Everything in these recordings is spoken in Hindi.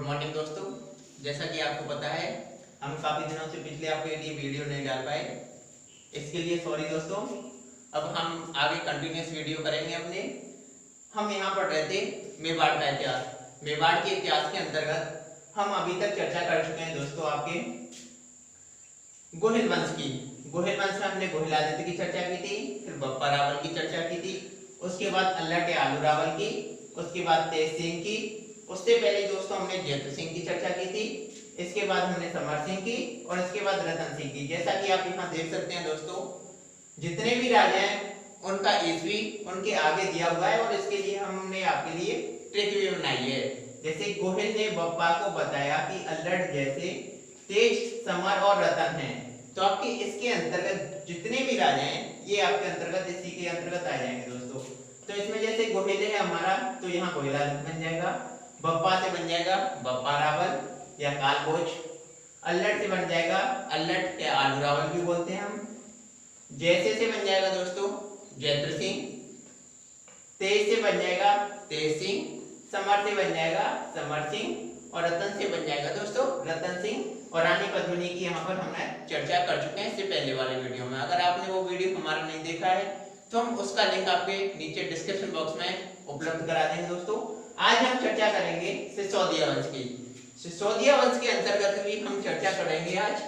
गुड मॉर्निंग दोस्तों। जैसा कि आपको पता है हम काफ़ी दिनों से पिछले आपके लिए वीडियो नहीं डाल पाए, इसके लिए सॉरी दोस्तों। अब हम आगे कंटिन्यूस वीडियो करेंगे अपने। हम यहाँ पढ़ रहे थे मेवाड़ का इतिहास। मेवाड़ के इतिहास के अंतर्गत हम अभी तक चर्चा कर चुके हैं दोस्तों आपके गोहिल वंश की। गोहिल वंश में हमने गोहिल आदित्य की चर्चा की थी, फिर बप्पा रावल की चर्चा की थी, उसके बाद अल्लट या आलू रावल की, उसके बाद तेज सिंह की, उससे पहले दोस्तों हमने जयद्रथ सिंह की चर्चा की थी, इसके बाद हमने समर सिंह की और इसके बाद रतन सिंह की। जैसा कि आप यहाँ देख सकते हैं दोस्तों, जितने भी राजा हैं उनका ईस्वी उनके आगे दिया हुआ है और इसके लिए हमने आपके लिए ट्रिक भी बनाई है। जैसे गोहिल ने बप्पा को बताया कि अल्लट जैसे तेज, समर और रतन हैं, तो आपके इसके अंतर्गत जितने भी राजा हैं ये आपके अंतर्गत इसी के अंतर्गत आ जाएंगे दोस्तों। तो इसमें जैसे गोहिल है हमारा, तो यहाँ गोहिल बन जाएगा, बप्पा से बन जाएगा बप्पा रावल या कालकोच, अल्लट से बन जाएगा अल्लट या आलू रावल भी बोलते हैं हम, जैसे से बन जाएगा दोस्तों जयद्रथ सिंह, तेज से बन जाएगा तेज सिंह, समर से बन जाएगा समर सिंह और रतन से बन जाएगा दोस्तों रतन सिंह। और रानी पद्मिनी की यहाँ पर हमने चर्चा कर चुके हैं इससे पहले वाले वीडियो में। अगर आपने वो वीडियो हमारा नहीं देखा है तो हम उसका लिंक आपके नीचे डिस्क्रिप्शन बॉक्स में उपलब्ध करा देंगे दोस्तों। आज हम चर्चा करेंगे सिसोदिया वंश की। सिसोदिया वंश के अंतर्गत भी हम चर्चा करेंगे आज।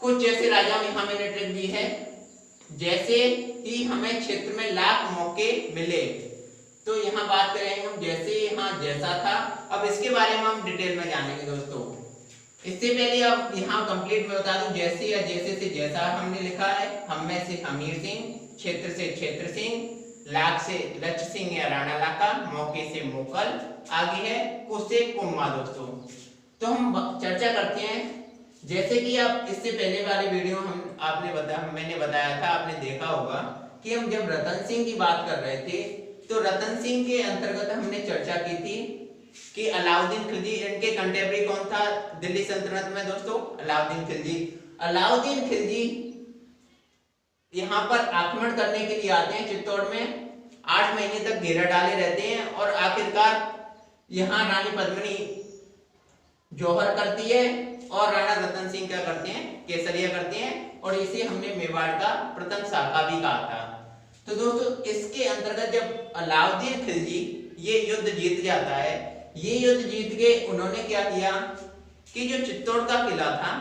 कुछ जैसे राजाओं यहाँ मैंने ट्रिक दी है, जैसे कि हमें क्षेत्र में लाख मौके मिले, तो यहाँ बात करेंगे हम जैसे यहाँ जैसा था। अब इसके बारे में हम डिटेल में जानेंगे दोस्तों। इससे पहले अब यहाँ कंप्लीट में बता दूं, जैसे या जैसे से जैसा हमने लिखा है, हम में से हमीर सिंह, क्षेत्र से क्षेत्र सिंह, लाख से लक्ष्य सिंह या राणा लाका, मौके से मोकल, आगे है कुछ से कुम्मा दोस्तों। तो हम चर्चा करते हैं। जैसे कि आप इससे पहले वाले वीडियो मैंने बताया था, आपने देखा होगा कि हम जब रतन सिंह की बात कर रहे थे तो रतन सिंह के अंतर्गत हमने चर्चा की थी कि अलाउद्दीन खिलजी, इनके कंटेम्पररी कौन था दिल्ली सल्तनत में दोस्तों? अलाउद्दीन खिलजी। अलाउद्दीन खिलजी यहाँ पर आक्रमण करने के लिए आते हैं चित्तौड़ में, 8 महीने तक घेरा डाले रहते हैं और आखिरकार यहाँ रानी पद्मिनी जौहर करती है और राणा रतन सिंह क्या करते हैं? केसरिया करते हैं और इसे हमने मेवाड़ का प्रथम शाखा भी कहा था। तो दोस्तों इसके अंतर्गत जब अलाउद्दीन खिलजी ये युद्ध जीत जाता है, ये युद्ध जीत के उन्होंने क्या किया कि जो चित्तौड़ का किला था,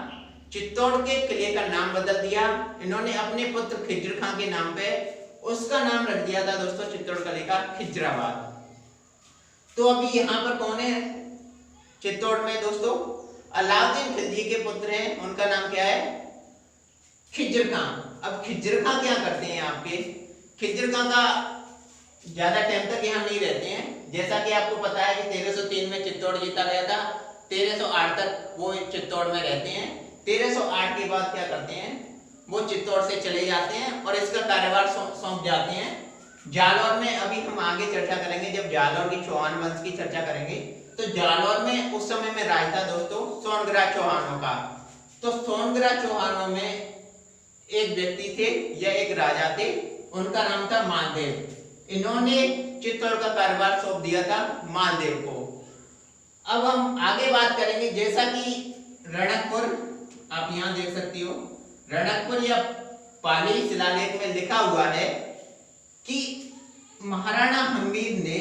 चित्तौड़ के किले का नाम बदल दिया इन्होंने अपने पुत्र खिज्र खां के नाम पे, उसका नाम रख दिया था दोस्तों चित्तौड़ किले का खिजराबाद। तो अभी यहाँ पर कौन है चित्तौड़ में दोस्तों? अलाउद्दीन खिलजी के पुत्र हैं, उनका नाम क्या है? खिज्र खां। अब खिज्र खां क्या करते हैं आपके? खिज्र खां का ज्यादा टाइम तक यहाँ नहीं रहते हैं। जैसा कि आपको पता है कि 1303 में चित्तौड़ जीता गया था, 1308 तक वो चित्तौड़ में रहते हैं। 1308 के बाद क्या करते हैं? वो चित्तौड़ से चले जाते हैं और इसका कार्यभार सौंप जाते हैं जालौर में। अभी हम आगे चर्चा करेंगे जब जालौर की चौहान वंश की चर्चा करेंगे, तो जालौर में उस समय में राज था दोस्तों सोनग्राह चौहानों का। तो सोनग्राह चौहानों में एक व्यक्ति थे या एक राजा थे, उनका नाम था मालदेव। इन्होंने चित्तौड़ का कार्यभार सौंप दिया था मालदेव को। अब हम आगे बात करेंगे, जैसा कि रणकपुर आप यहाँ देख सकती हो, रणकपुर या पाली शिलालेख में लिखा हुआ है कि महाराणा हमीर ने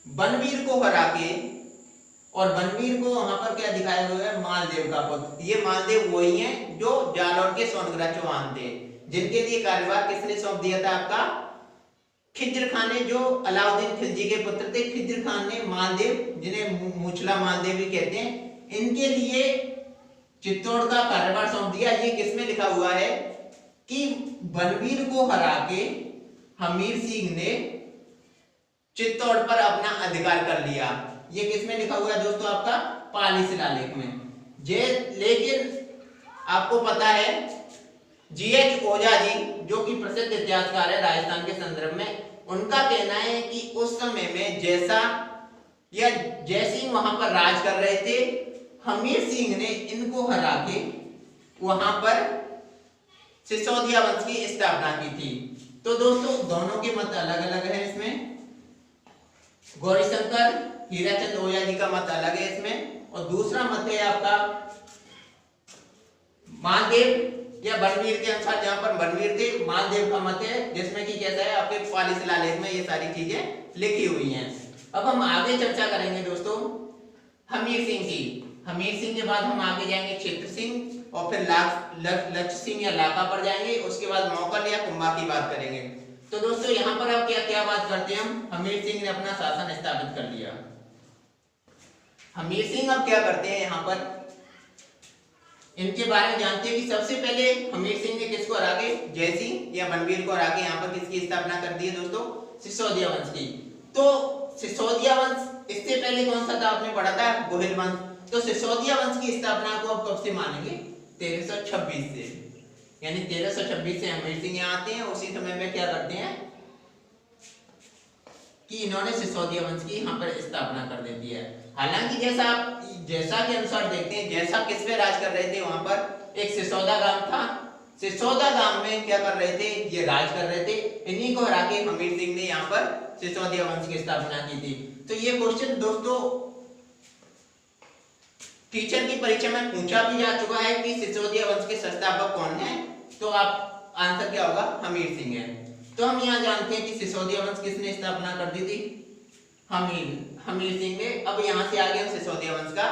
बनवीर को हरा के, और बनवीर को वहां पर क्या दिखाया हुआ है? मालदेव का पुत्र। ये मालदेव वही हैं जो जालौर के सोनग्राह चौहान थे, जिनके लिए कार्यभार किसने सौंप दिया था? आपका खिज्र खां ने, जो अलाउद्दीन खिलजी के पुत्र थे। खिज्र खां ने मालदेव, जिन्हें मूछला मालदेव भी कहते हैं, इनके लिए चित्तौड़ का कार्यभार सौंप दिया। ये किसमें लिखा हुआ है कि बनवीर को हरा के हमीर सिंह ने चित्तौड़ पर अपना अधिकार कर लिया। ये किसमें लिखा हुआ है दोस्तों? आपका पाली शिलालेख में। लेकिन आपको पता है जीएच ओझा जी, जो कि प्रसिद्ध इतिहासकार है राजस्थान के संदर्भ में, उनका कहना है कि उस समय में जैसा या जयसिंह वहां पर राज कर रहे थे, हमीर सिंह ने इनको हरा के वहां पर सिसोदिया वंश की स्थापना की थी। तो दोस्तों दोनों के मत अलग अलग है इसमें। गौरीशंकर हीराचंद ओझा जी का मत अलग है इसमें, और दूसरा मत है आपका मानदेव या बनवीर के अनुसार, जहां पर बनवीर थे मानदेव का मत है, जिसमें कि कैसा है आपके पाली शिलालेख में ये सारी चीजें लिखी हुई हैं। अब हम आगे चर्चा करेंगे दोस्तों हमीर सिंह की। हमीर सिंह के बाद हम आगे जाएंगे क्षेत्र सिंह, और फिर लक्ष्य सिंह या लाका पर जाएंगे, उसके बाद मौकल या कुंभा की बात करेंगे। तो दोस्तों यहाँ पर अब क्या बात करते हैं हम, हमीर सिंह ने अपना शासन स्थापित कर लिया। हमीर सिंह अब क्या करते हैं, यहाँ पर इनके बारे में जानते हैं कि सबसे पहले हमीर सिंह ने किसको हरा के, जयसिंह या बनवीर को हरा के यहाँ पर किसकी स्थापना कर दी है दोस्तों, सिसोदिया वंश की। तो सिसोदिया वंश, इससे पहले कौन सा था आपने पढ़ा था, गोहिल वंश। तो सिसोदिया वंश की स्थापना को अब कब से मानेंगे, 1326 से, यानी 1326 से हमीर सिंह यहाँ आते हैं। उसी समय में क्या करते हैं कि इन्होंने सिसोदिया वंश की यहाँ पर स्थापना कर देती है। हालांकि जैसा के अनुसार देखते हैं, जैसा किस पे राज कर रहे थे, वहां पर एक सिसोदा गांव था, सिसोदा गांव में क्या कर रहे थे, ये राज कर रहे थे। इन्हीं को हरा के हमीर सिंह ने यहाँ पर सिसोदिया वंश की स्थापना की थी। तो ये क्वेश्चन दोस्तों टीचर की परीक्षा में पूछा भी जा चुका है कि सिसोदिया वंश के संस्थापक कौन है, तो आप आंसर क्या होगा, हमीर सिंह है। तो हम यहाँ जानते हैं कि सिसोदिया वंश किसने स्थापना कर दी थी, हमीर सिंह ने। अब यहाँ से आगे हम सिसोदिया वंश का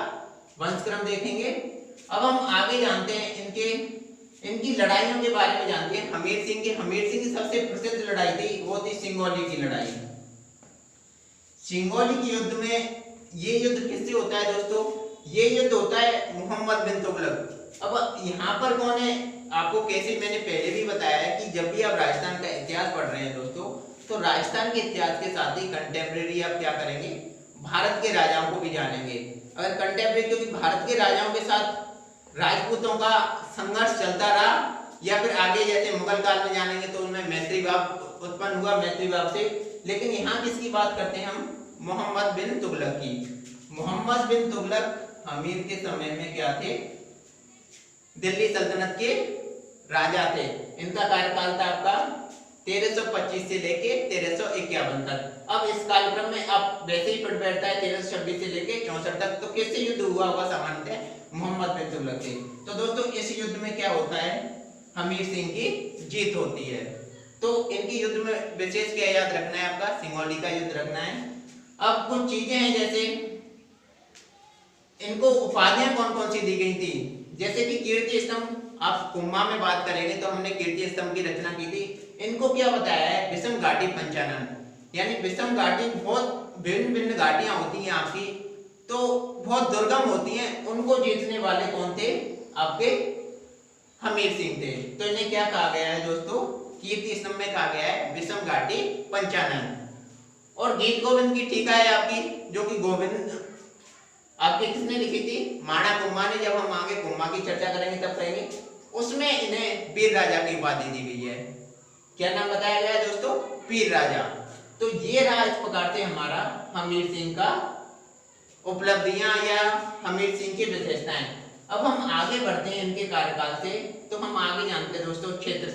वंशक्रम देखेंगे। अब हम आगे जानते हैं इनकी लड़ाइयों के बारे में जानते हैं। हमीर सिंह की सबसे प्रसिद्ध लड़ाई थी, वो थी सिंगोली की लड़ाई। सिंगोली के युद्ध में, ये युद्ध किससे होता है दोस्तों, ये युद्ध होता है मोहम्मद बिन तुगलक। अब यहाँ पर कौन है, आपको कैसे मैंने पहले भी बताया है कि जब भी आप राजस्थान का इतिहास पढ़ रहे हैं दोस्तों, तो राजस्थान के इतिहास के साथ ही कंटेम्प्रेरी आप क्या करेंगे, भारत के राजाओं को भी जानेंगे। अगर कंटेम्प्रेरी, क्योंकि भारत के राजाओं के साथ राजपूतों का संघर्ष चलता रहा, या फिर आगे जैसे मुगल काल में जानेंगे तो उनमें मैत्री भाव उत्पन्न हुआ, मैत्री भाव से। लेकिन यहाँ किसकी बात करते हैं हम, मोहम्मद बिन तुगलक की। मोहम्मद बिन तुगलक हमीर के समय में क्या थे, दिल्ली सल्तनत के राजा थे। इनका कार्यकाल था आपका 1325 से लेके 1351 तक। अब इस कालक्रम में आप वैसे ही पढ़ बैठता है 1326 से लेके 64 तक। तो किससे युद्ध हुआ होगा, सामान्यतः मोहम्मद बिन तुगलक से। तो दोस्तों इस युद्ध में क्या होता है, हमीर सिंह की जीत होती है। तो इनकी युद्ध में विशेष क्या याद रखना है, आपका सिंगोली का युद्ध रखना है। अब कुछ चीजें हैं, जैसे इनको उपाधियां कौन कौन सी दी गई थी, जैसे कि कीर्ति स्तंभ। आप कुम्मा में बात करेंगे तो हमने कीर्ति स्तंभ की रचना की थी। इनको क्या बताया है, विषम घाटी पंचानन, यानी विषम घाटी, बहुत भिन्न भिन्न घाटियां होती हैं आपकी, तो बहुत दुर्गम होती हैं, उनको जीतने वाले कौन थे, आपके हमीर सिंह थे। तो इन्हें क्या कहा गया है दोस्तों, कीर्ति स्तंभ में कहा गया है विषम घाटी पंचानन। और गीत गोविंद की टीका है आपकी, जो कि गोविंद आपके किसने लिखी थी, माणा कुम्मा ने। जब हम आगे कुम्मा की चर्चा करेंगे तब कहेंगे, उसमें इन्हें वीर राजा की उपाधि दी गई है। क्या नाम बताया गया है दोस्तों, वीर राजा। तो ये रहा इस प्रकार से हमारा हमीर सिंह का उपलब्धियां या हमीर सिंह की विशेषताएं। अब हम आगे बढ़ते हैं इनके कार्यकाल से। तो हम आगे जानते हैं दोस्तों क्षेत्र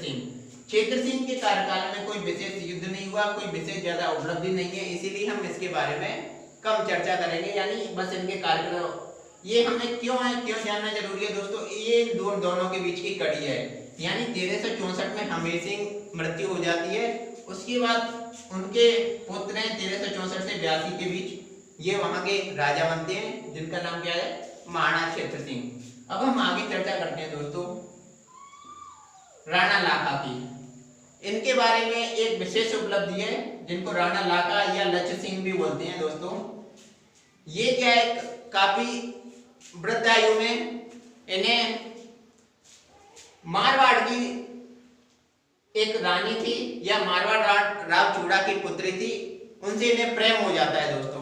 सिंह के कार्यकाल में कोई विशेष युद्ध नहीं हुआ, कोई विशेष ज्यादा उपलब्धि नहीं है, इसीलिए हम इसके बारे में कम चर्चा करेंगे। यानी बस इनके कार्यक्रम, ये हमें क्यों जानना जरूरी है दोस्तों, ये दोनों के बीच की कड़ी है। यानी 1364 में हमीर सिंह मृत्यु हो जाती है, उसके बाद उनके पुत्र हैं 1364 से 82 के बीच, ये वहां के राजा बनते हैं, जिनका नाम क्या है, महाराणा क्षेत्र सिंह। अब हम आगे चर्चा करते हैं दोस्तों राणा लाखा की। इनके बारे में एक विशेष उपलब्धि है, जिनको राणा लाखा या लक्ष्य सिंह भी बोलते हैं दोस्तों। ये क्या है, काफी वृद्ध आयु में इन्हें मारवाड़ की एक रानी थी, या मारवाड़ राव चूड़ा की पुत्री थी, उनसे इन्हें प्रेम हो जाता है दोस्तों।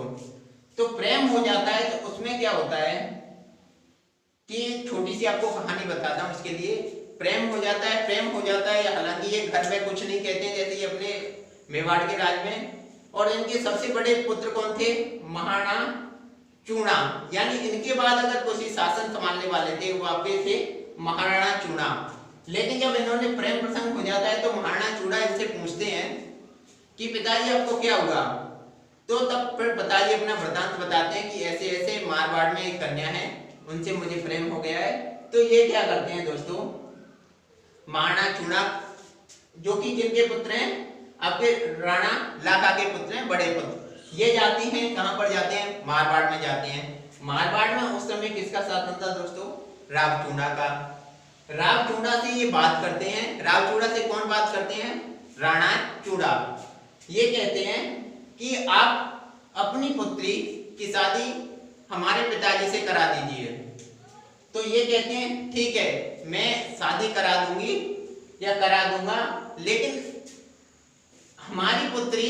तो प्रेम हो जाता है तो उसमें क्या होता है कि छोटी सी आपको कहानी बताता हूं। इसके लिए प्रेम हो जाता है, हालांकि ये घर में कुछ नहीं कहते हैं, जैसे ये अपने मेवाड़ के राज में। और इनके सबसे बड़े पुत्र कौन थे, महाराणा चूड़ा, यानी इनके बाद अगर कोई शासन संभालने वाले थे वो आपके थे महाराणा चूड़ा। लेकिन जब इन्होंने प्रेम प्रसंग हो जाता है तो महाराणा चूड़ा इनसे पूछते हैं कि पिताजी आपको क्या हुआ, तो तब फिर पिताजी अपना वृतांत बताते हैं कि ऐसे ऐसे मारवाड़ में एक कन्या है, उनसे मुझे प्रेम हो गया है। तो ये क्या करते हैं दोस्तों, महाराणा चूड़ा जो कि किनके पुत्र हैं, आपके राणा लाखा के पुत्र हैं, बड़े पुत्र, ये जाती हैं कहां पर जाते हैं, मारवाड़ में जाते हैं। मारवाड़ में उस समय किसका शासन था दोस्तों, रावचूड़ा का। रावचूड़ा से ये बात करते हैं, रावचूड़ा से कौन बात करते हैं, राणा चूड़ा। ये कहते हैं कि आप अपनी पुत्री की शादी हमारे पिताजी से करा दीजिए। तो ये कहते हैं ठीक है, मैं शादी करा दूंगी या करा दूंगा, लेकिन हमारी पुत्री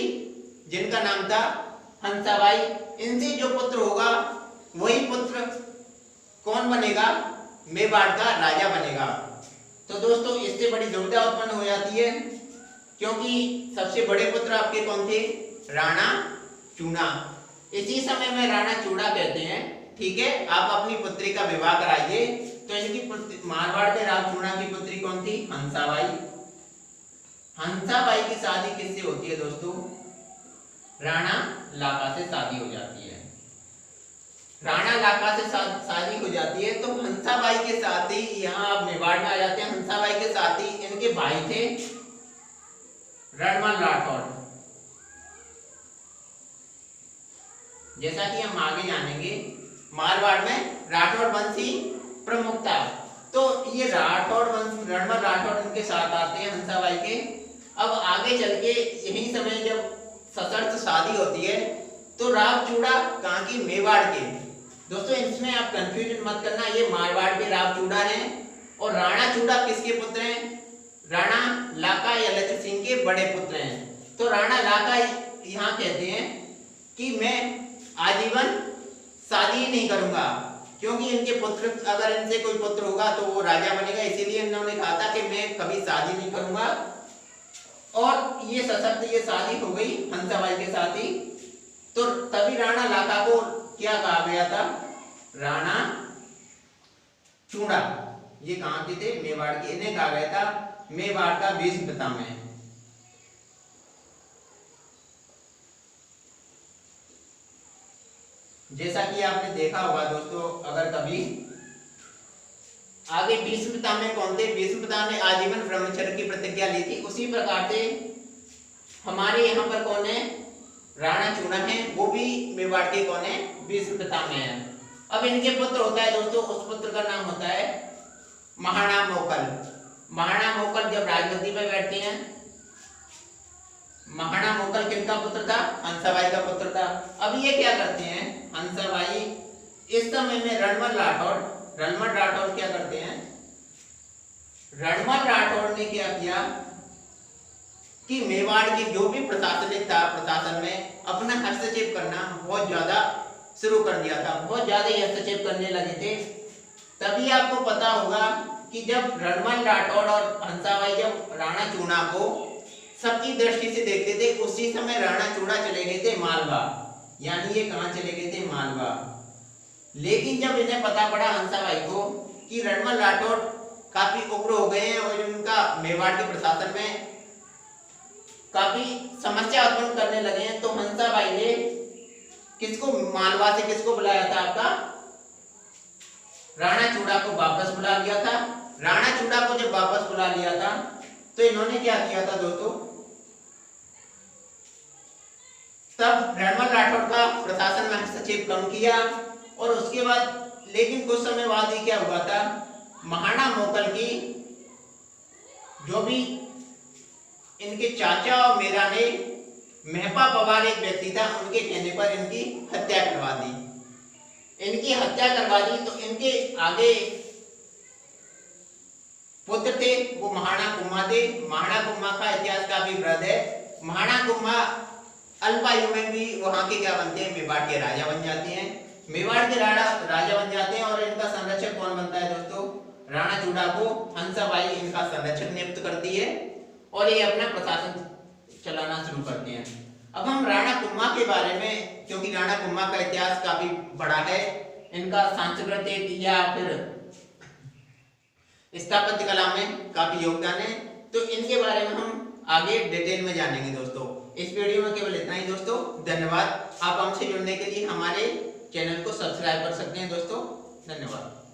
जिनका नाम था हंसाबाई, इनसे जो पुत्र होगा वही पुत्र कौन बनेगा, मेवाड़ का राजा बनेगा। तो दोस्तों इससे बड़ी दुविधा उत्पन्न हो जाती है, क्योंकि सबसे बड़े पुत्र आपके कौन थे, राणा चूड़ा। इसी समय में राणा चूड़ा कहते हैं ठीक है, आप अपनी पुत्री का विवाह कराइए। तो इनकी मारवाड़ के रावचूड़ा की पुत्री कौन थी, हंसाबाई। हंसाबाई की शादी किससे होती है दोस्तों, राणा लाखा से शादी हो जाती है। राणा लाखा से शादी हो जाती है। तो हंसाबाई के साथ ही यहाँ आप मेवाड़ में आ जाते हैं। हंसाबाई के साथ ही इनके भाई थे रणमल राठौड़। जैसा कि हम आगे जानेंगे, मारवाड़ में राठौड़ वंश ही प्रमुख था। तो ये राठौड़ वंश, रणमल राठौड़ इनके साथ आते हैं हंसाबाई के। अब आगे चल के यही समय जब सशर्त शादी होती है, तो रावचूड़ा कहाँ की, मेवाड़ के। दोस्तों इसमें आप कंफ्यूजन मत करना, ये मारवाड़ के रावचूड़ा हैं और राणा चूड़ा किसके पुत्र हैं, राणा लाखा या लक्ष्य सिंह के बड़े पुत्र हैं। तो राणा लाखा यहाँ कहते हैं कि मैं आजीवन शादी ही नहीं करूंगा, क्योंकि इनके पुत्र, अगर इनसे कोई पुत्र होगा तो वो राजा बनेगा, इसीलिए इन्होंने कहा था कि मैं कभी शादी नहीं करूंगा। और ये सशक्त ये शादी हो गई हंसाबाई के साथ ही। तो तभी राणा लाखा को क्या कहा गया था, राणा चूड़ा। ये कहां के थे, मेवाड़ के। इन्हें कहा गया था मेवाड़ का भीष्म पितामह। जैसा कि आपने देखा होगा दोस्तों, अगर कभी आगे भीष्म पितामह कौन थे, भीष्म पितामह आजीवन ब्रह्मचर्य की प्रतिज्ञा ली थी। उसी प्रकार से हमारे यहाँ पर कौन है, राणा चूड़ा है, वो भी मेवाड़ के कौन है, भीष्म पितामह है। अब इनके पुत्र होता है दोस्तों, उस पुत्र का नाम होता है महाराणा मोकल। महाराणा मोकल जब राजगद्दी पर बैठते हैं, महाराणा मोकल किनका पुत्र था, हंसाबाई का पुत्र था। अब ये क्या करते हैं, हंसाबाई इस समय में रणमल राठौड़ क्या करते हैं, रणमल राठौड़ ने क्या किया कि मेवाड़ की जो भी प्रशासनिक था, प्रशासन में अपना हस्तक्षेप करना बहुत ज्यादा शुरू कर दिया था, बहुत ज्यादा ही हस्तक्षेप करने लगे थे। तभी आपको पता होगा कि जब रणमल राठौड़ और हंसाबाई जब राणा चूड़ा को सबकी दृष्टि से देखते थे, उसी समय राणा चूड़ा चले गए थे मालवा, यानी ये कहां चले गए थे, मालवा। लेकिन जब इन्हें पता पड़ा हंसाबाई को कि रणमल राठौड़ काफी उग्र हो गए हैं और उनका मेवाड़ के प्रशासन में काफी समस्या उत्पन्न करने लगे हैं, तो हंसाबाई ने किसको, मालवा से किसको बुलाया था, आपका राणा चूड़ा को वापस बुला लिया था। राणा चूड़ा को जब वापस बुला लिया था, तो इन्होंने क्या किया था दोस्तों, तब रणमल राठौड़ का प्रशासन में हस्तक्षेप कम किया। और उसके बाद लेकिन कुछ समय बाद ही क्या हुआ था, महाराणा मोकल की जो भी इनके चाचा और मेरा ने मेहपा पवार एक व्यक्ति था, उनके कहने पर इनकी हत्या करवा दी। इनकी हत्या करवा दी तो इनके आगे पुत्र थे, वो महाराणा कुम्भा थे। महाराणा कुम्भा का इतिहास काफी वृहद है। महाराणा कुम्भा अल्पायु में भी वहां के क्या बनते हैं, मेवाड़ के राजा बन जाते हैं। मेवाड़ के राजा बन जाते हैं और इनका संरक्षक कौन बनता है दोस्तों, राणा चूड़ा को हंसाबाई इनका संरक्षक नियुक्त करती है और ये अपना प्रशासन चलाना शुरू करते हैं। अब हम राणा कुम्भा के बारे में, क्योंकि राणा कुम्भा का इतिहास काफी बड़ा है, इनका सांस्कृतिक या फिर स्थापत्य कला में काफी योगदान है, तो इनके बारे में हम आगे डिटेल में जानेंगे दोस्तों। इस वीडियो में केवल इतना ही दोस्तों। धन्यवाद। आप हमसे जुड़ने के लिए हमारे चैनल को सब्सक्राइब कर सकते हैं दोस्तों। धन्यवाद।